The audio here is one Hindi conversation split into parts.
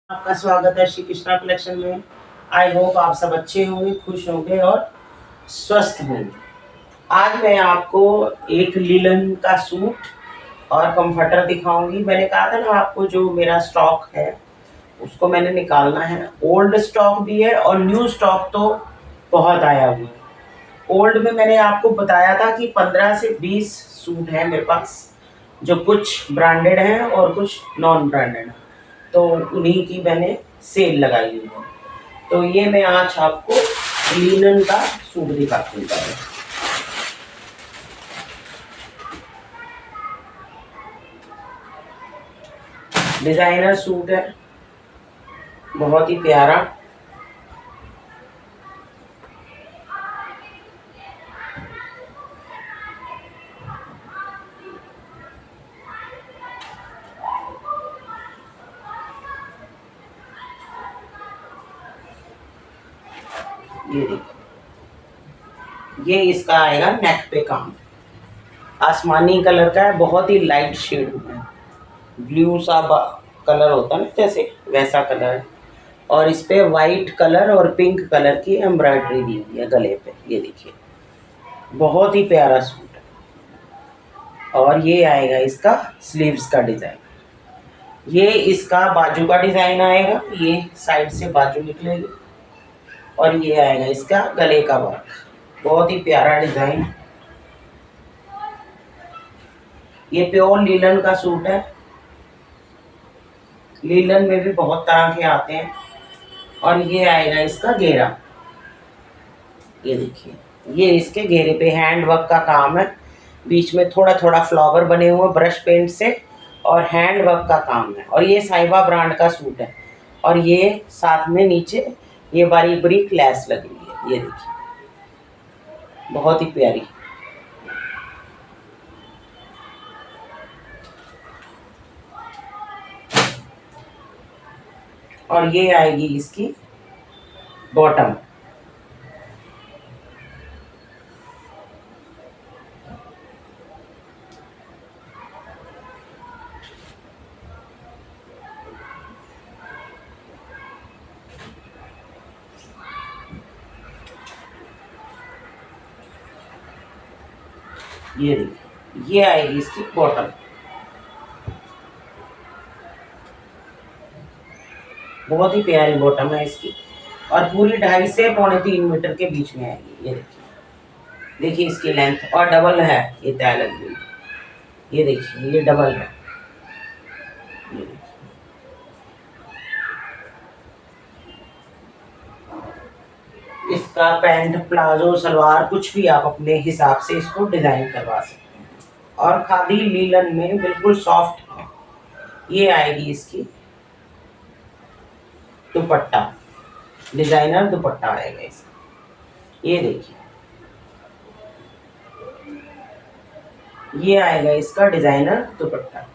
आपका स्वागत है श्री कृष्णा कलेक्शन में। आई होप आप सब अच्छे होंगे, खुश होंगे और स्वस्थ होंगे। आज मैं आपको एक लिनन का सूट और कंफर्टर दिखाऊंगी। मैंने कहा था ना आपको, जो मेरा स्टॉक है उसको मैंने निकालना है। ओल्ड स्टॉक भी है और न्यू स्टॉक तो बहुत आया हुआ है। ओल्ड में मैंने आपको बताया था कि 15 से 20 सूट हैं मेरे पास, जो कुछ ब्रांडेड हैं और कुछ नॉन ब्रांडेड हैं। तो उन्हीं की मैंने सेल लगाई हुई है। तो ये मैं आज आपको लिनन का सूट दिखाती हूँ। डिजाइनर सूट है, बहुत ही प्यारा। ये देखो, ये इसका आएगा नेक पे काम। आसमानी कलर का है, बहुत ही लाइट शेड में, ब्लू सा कलर होता है ना, जैसे वैसा कलर है। और इस पे वाइट कलर और पिंक कलर की एम्ब्रॉयडरी दी हुई है गले पे। ये देखिए, बहुत ही प्यारा सूट है। और ये आएगा इसका स्लीव्स का डिजाइन। ये इसका बाजू का डिजाइन आएगा, ये साइड से बाजू निकलेगी। और ये आएगा इसका गले का वर्क, बहुत ही प्यारा डिजाइन। ये प्योर लीलन का सूट है। लीलन में भी बहुत तरह के आते हैं। और ये आएगा इसका घेरा। ये देखिए, ये इसके घेरे पे हैंड वर्क का काम है। बीच में थोड़ा थोड़ा फ्लावर बने हुए ब्रश पेंट से, और हैंड वर्क का काम है। और ये साहिबा ब्रांड का सूट है। और ये साथ में नीचे ये बारीक बारीक लैस लगी हुई है। ये देखिए, बहुत ही प्यारी। और ये आएगी इसकी बॉटम। ये देखिए, ये आएगी इसकी बॉटम। बहुत ही प्यारी बॉटम है इसकी। और पूरी 2.5 से 2.25 मीटर के बीच में आएगी। ये देखिए, देखिए इसकी लेंथ। और डबल है ये तय लगी हुई। ये देखिए, ये डबल है। ये देखिए, इसका पैंट, प्लाजो, सलवार कुछ भी आप अपने हिसाब से इसको डिजाइन करवा सकते हैं। और खादी लीलन में बिल्कुल सॉफ्ट है। ये आएगी इसकी दुपट्टा, डिजाइनर दुपट्टा आएगा इसका। ये देखिए, ये आएगा इसका डिजाइनर दुपट्टा।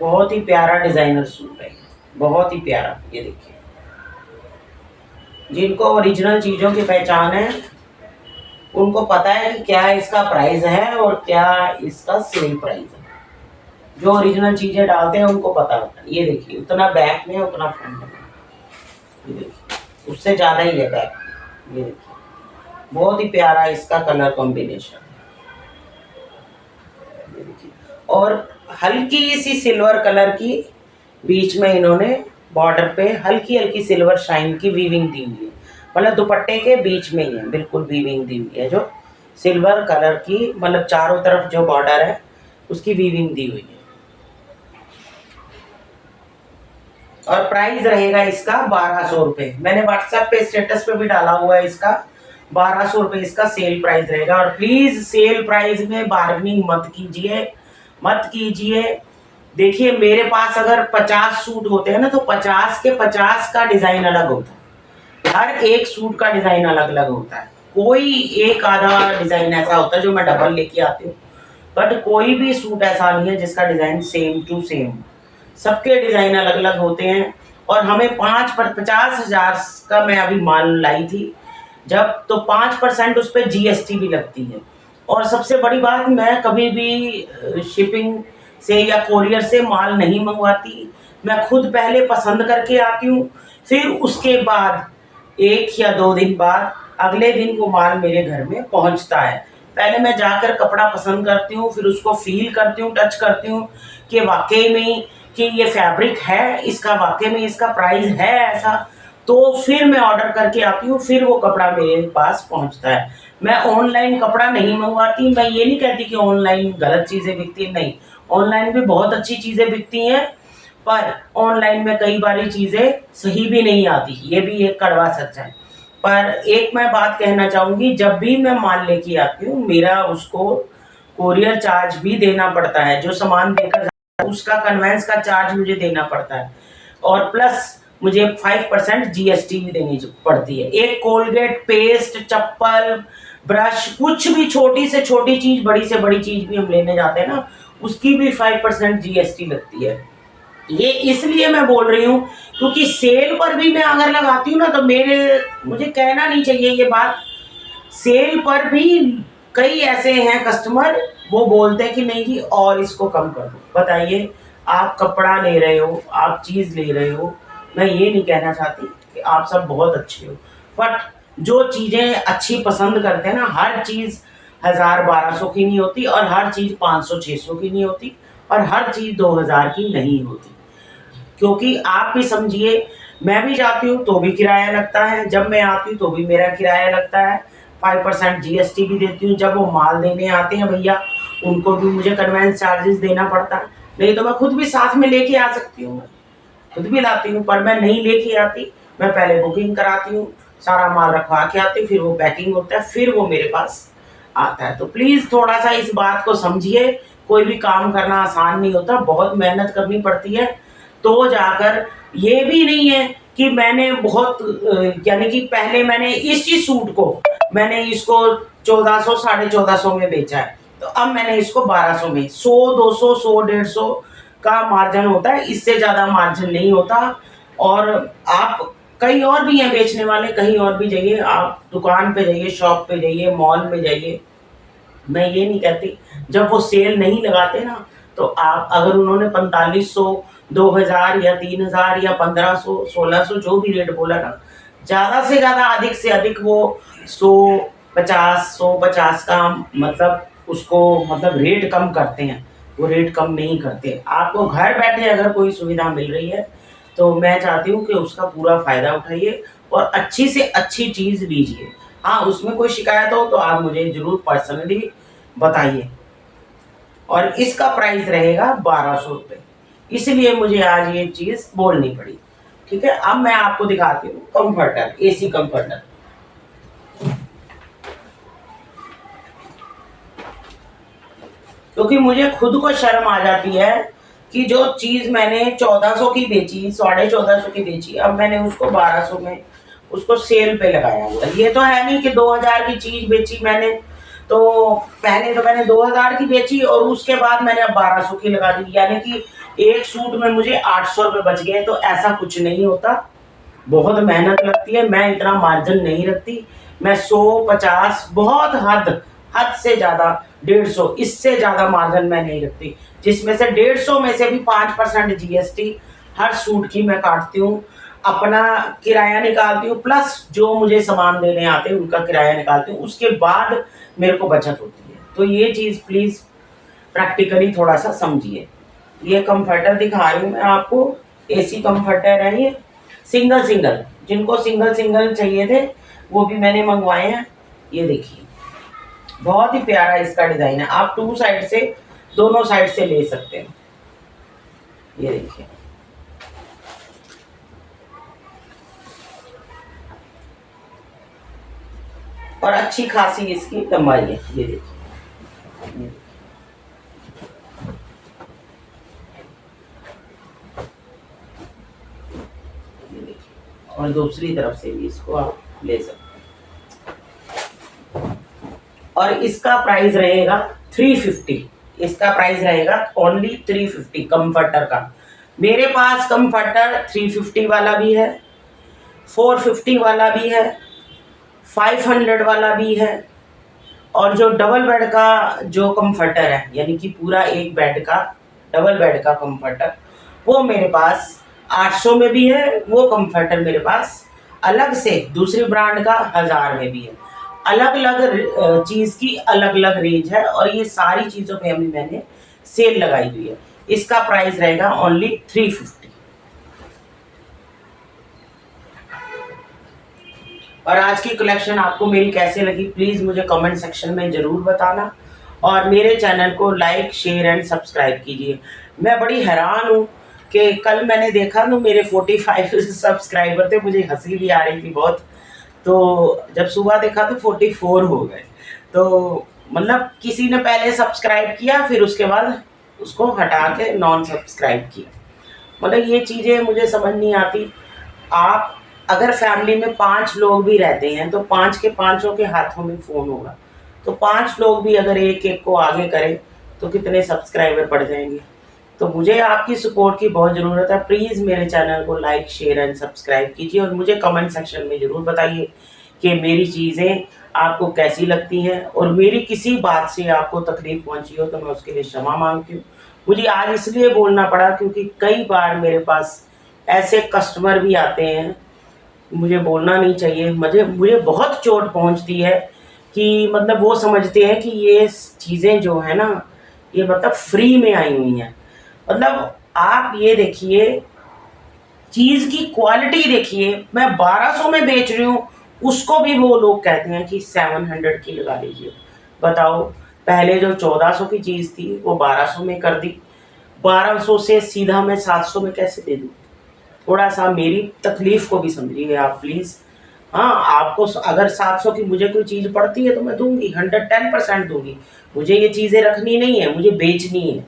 बहुत ही प्यारा डिजाइनर सूट है, बहुत ही प्यारा। ये देखिए, जिनको ओरिजिनल चीजों की पहचान है उनको पता है कि क्या इसका प्राइस है और क्या इसका सेल प्राइस है। जो ओरिजिनल चीजें डालते हैं उनको पता होता है। ये देखिए, उतना बैक में उतना फ्रंट में। ये देखिए, उससे ज्यादा ही है बैक। ये देखिए, बहुत ही प्यारा इसका कलर कॉम्बिनेशन। ये देखिए, और हल्की सी सिल्वर कलर की बीच में इन्होंने बॉर्डर पे हल्की हल्की सिल्वर शाइन की वीविंग दी हुई है। मतलब दुपट्टे के बीच में ही है, बिल्कुल वीविंग दी हुई है, जो सिल्वर कलर की, मतलब चारों तरफ जो बॉर्डर है उसकी वीविंग दी हुई है। और प्राइस रहेगा इसका 1200 रुपये। मैंने व्हाट्सएप पे स्टेटस पे भी डाला हुआ है इसका। 1200 रुपये इसका सेल प्राइस रहेगा। और प्लीज सेल प्राइस में बार्गेनिंग मत कीजिए, मत कीजिए। देखिए, मेरे पास अगर 50 सूट होते हैं ना, तो 50 के 50 का डिजाइन अलग होता है। हर एक सूट का डिजाइन अलग अलग होता है। कोई एक आधा डिजाइन ऐसा होता है जो मैं डबल लेके आती हूँ, बट कोई भी सूट ऐसा नहीं है जिसका डिजाइन सेम टू सेम। सबके डिजाइन अलग अलग होते हैं। और हमें 50,000 का मैं अभी माल लाई थी जब, तो 5% उस पर GST भी लगती है। और सबसे बड़ी बात, मैं कभी भी शिपिंग से या कोरियर से माल नहीं मंगवाती। मैं खुद पहले पसंद करके आती हूँ, फिर उसके बाद 1 या 2 दिन बाद अगले दिन वो माल मेरे घर में पहुँचता है। पहले मैं जाकर कपड़ा पसंद करती हूँ, फिर उसको फ़ील करती हूँ, टच करती हूँ कि वाक़ई में कि ये फैब्रिक है, इसका वाक़ई में इसका प्राइस है ऐसा, तो फिर मैं ऑर्डर करके आती हूँ, फिर वो कपड़ा मेरे पास पहुँचता है। मैं ऑनलाइन कपड़ा नहीं मंगवाती। मैं ये नहीं कहती कि ऑनलाइन गलत चीज़ें बिकती हैं, नहीं, ऑनलाइन भी बहुत अच्छी चीज़ें बिकती हैं, पर ऑनलाइन में कई बारी चीज़ें सही भी नहीं आती, ये भी एक कड़वा सच है। पर एक मैं बात कहना चाहूँगी, जब भी मैं माल लेके आती हूँ, मेरा उसको कोरियर चार्ज भी देना पड़ता है। जो सामान देकर जाता हूँ, उसका कन्वेंस का चार्ज मुझे देना पड़ता है, और प्लस मुझे 5% जीएसटी भी देनी पड़ती है। एक कोलगेट, पेस्ट, चप्पल, ब्रश, कुछ भी छोटी से छोटी चीज़, बड़ी से बड़ी चीज़ भी हम लेने जाते हैं ना, उसकी भी 5% जीएसटी लगती है। ये इसलिए मैं बोल रही हूँ क्योंकि सेल पर भी मैं अगर लगाती हूँ ना, तो मुझे कहना नहीं चाहिए ये बात, सेल पर भी कई ऐसे हैं कस्टमर, वो बोलते हैं कि नहीं जी और इसको कम कर दो। बताइए, आप कपड़ा ले रहे हो, आप चीज़ ले रहे हो, मैं ये नहीं कहना चाहती कि आप सब बहुत अच्छे हो, बट जो चीज़ें अच्छी पसंद करते हैं ना, हर चीज़ 1000-1200 की नहीं होती, और हर चीज़ 500-600 की नहीं होती, और हर चीज़ 2000 की नहीं होती। क्योंकि आप भी समझिए, मैं भी जाती हूँ तो भी किराया लगता है, जब मैं आती हूँ तो भी मेरा किराया लगता है, 5% जीएसटी भी देती हूँ। जब वो माल देने आते हैं भैया, उनको भी मुझे कन्वेंस चार्जेस देना पड़ता है। नहीं तो मैं खुद भी साथ में लेके आ सकती हूँ, खुद भी लाती हूँ, पर मैं नहीं लेके आती। मैं पहले बुकिंग कराती हूँ, सारा माल रखवा के आती हूँ, फिर वो पैकिंग होता है, फिर वो मेरे पास आता है। तो प्लीज़ थोड़ा सा इस बात को समझिए, कोई भी काम करना आसान नहीं होता, बहुत मेहनत करनी पड़ती है, तो जाकर। ये भी नहीं है कि मैंने बहुत यानी कि पहले मैंने इसी सूट को मैंने इसको 1400 1450 में बेचा है, तो अब मैंने इसको 1200 में, 100 200 100 150 का मार्जिन होता है, इससे ज़्यादा मार्जिन नहीं होता। और आप, कहीं और भी हैं बेचने वाले, कहीं और भी जाइए, आप दुकान पे जाइए, शॉप पे जाइए, मॉल में जाइए, मैं ये नहीं कहती, जब वो सेल नहीं लगाते ना, तो आप, अगर उन्होंने 4500 2000 या 3000 या 1500 1600 जो भी रेट बोला ना, ज़्यादा से ज़्यादा, अधिक से अधिक वो 150 का मतलब उसको, मतलब रेट कम करते हैं। वो रेट कम नहीं करते। आपको घर बैठे अगर कोई सुविधा मिल रही है, तो मैं चाहती हूँ कि उसका पूरा फ़ायदा उठाइए और अच्छी से अच्छी चीज़ लीजिए। हाँ, उसमें कोई शिकायत हो तो आप मुझे ज़रूर पर्सनली बताइए। और इसका प्राइस रहेगा 1200 रुपये, इसलिए मुझे आज ये चीज़ बोलनी पड़ी। ठीक है, अब मैं आपको दिखाती हूँ कंफर्टर, एसी कंफर्टर। क्योंकि मुझे खुद को शर्म आ जाती है कि जो चीज़ मैंने 1400 की बेची, 1450 की बेची, अब मैंने उसको 1200 में उसको सेल पे लगाया हुआ। ये तो है नहीं कि 2000 की चीज़ बेची मैंने, तो पहले तो मैंने 2000 की बेची और उसके बाद मैंने अब 1200 की लगा दी, यानी कि एक सूट में मुझे 800 रुपये बच गए। तो ऐसा कुछ नहीं होता, बहुत मेहनत लगती है, मैं इतना मार्जिन नहीं रखती। मैं 100 50, बहुत हद हद से ज़्यादा 150, इससे ज़्यादा मार्जिन मैं नहीं रखती, जिसमें से 150 में से भी 5% जीएसटी हर सूट की मैं काटती हूँ। अपना किराया निकालती हूँ, प्लस जो मुझे सामान देने आते हैं उनका किराया निकालती हूँ, उसके बाद मेरे को बचत होती है। तो ये चीज़ प्लीज़ प्रैक्टिकली थोड़ा सा समझिए। ये कंफर्टर दिखा रही हूँ मैं आपको, एसी कंफर्टर है ये, सिंगल सिंगल, जिनको सिंगल सिंगल चाहिए थे वो भी मैंने मंगवाए हैं। ये देखिए, बहुत ही प्यारा इसका डिज़ाइन है, आप 2 साइड से, दोनों साइड से ले सकते हैं। ये देखिए, और अच्छी खासी इसकी लंबाई है। ये देखिए, और दूसरी तरफ से भी इसको आप ले सकते हैं। और इसका प्राइस रहेगा 350, इसका प्राइस रहेगा ओनली 350 कंफर्टर का। मेरे पास कंफर्टर 350 वाला भी है, 450 वाला भी है, 500 वाला भी है, और जो डबल बेड का जो कंफर्टर है, यानी कि पूरा एक बेड का डबल बेड का कंफर्टर, वो मेरे पास 800 में भी है। वो कंफर्टर मेरे पास अलग से दूसरी ब्रांड का 1000 में भी है। अलग अलग चीज़ की अलग अलग रेंज है, और ये सारी चीज़ों पे अभी मैंने सेल लगाई हुई है। इसका प्राइस रहेगा ओनली 350। और आज की कलेक्शन आपको मेरी कैसे लगी, प्लीज़ मुझे कमेंट सेक्शन में ज़रूर बताना, और मेरे चैनल को लाइक शेयर एंड सब्सक्राइब कीजिए। मैं बड़ी हैरान हूँ कि कल मैंने देखा तो मेरे 45 सब्सक्राइबर थे, मुझे हंसी भी आ रही थी बहुत। तो जब सुबह देखा तो 44 हो गए। तो मतलब किसी ने पहले सब्सक्राइब किया, फिर उसके बाद उसको हटा के नॉन सब्सक्राइब किया। मतलब ये चीज़ें मुझे समझ नहीं आती। आप अगर फैमिली में 5 लोग भी रहते हैं तो 5 के पाँचों के हाथों में फ़ोन होगा। तो 5 लोग भी अगर एक-एक को आगे करें तो कितने सब्सक्राइबर बढ़ जाएँगे। तो मुझे आपकी सपोर्ट की बहुत ज़रूरत है। प्लीज़ मेरे चैनल को लाइक शेयर एंड सब्सक्राइब कीजिए, और मुझे कमेंट सेक्शन में ज़रूर बताइए कि मेरी चीज़ें आपको कैसी लगती हैं, और मेरी किसी बात से आपको तकलीफ़ पहुँची हो तो मैं उसके लिए क्षमा माँगती हूँ। मुझे आज इसलिए बोलना पड़ा क्योंकि कई बार मेरे पास ऐसे कस्टमर भी आते हैं, मुझे बोलना नहीं चाहिए, मुझे मुझे बहुत चोट पहुँचती है कि मतलब वो समझते हैं कि ये चीज़ें जो है ना, ये मतलब फ्री में आई हुई हैं। मतलब आप ये देखिए, चीज़ की क्वालिटी देखिए, मैं 1200 में बेच रही हूँ, उसको भी वो लोग कहते हैं कि 700 की लगा लीजिए। बताओ, पहले जो 1400 की चीज़ थी वो 1200 में कर दी, 1200 से सीधा मैं 700 में कैसे दे दूँ? थोड़ा-सा मेरी तकलीफ़ को भी समझिए आप प्लीज़। हाँ, आपको अगर 700 की मुझे कोई चीज़ पड़ती है तो मैं दूँगी, 110% दूँगी। मुझे ये चीज़ें रखनी नहीं है, मुझे बेचनी है।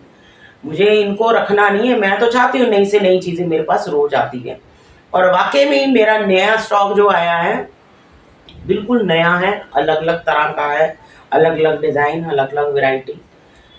मुझे इनको रखना नहीं है, मैं तो चाहती हूँ नई से नई चीज़ें मेरे पास रोज़ आती हैं। और वाक़ई में ही मेरा नया स्टॉक जो आया है, बिल्कुल नया है, अलग-अलग तरह का है, अलग-अलग डिज़ाइन, अलग-अलग वैरायटी।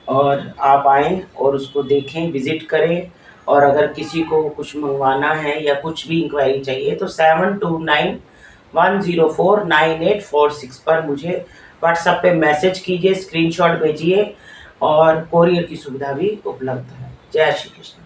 और आप आएँ और उसको देखें, विज़िट करें, और अगर किसी को कुछ मँगवाना है या कुछ भी इंक्वायरी चाहिए तो 7291049846 पर मुझे व्हाट्सएप पे मैसेज कीजिए, स्क्रीनशॉट भेजिए, और कोरियर की सुविधा भी उपलब्ध है। जय श्री कृष्ण।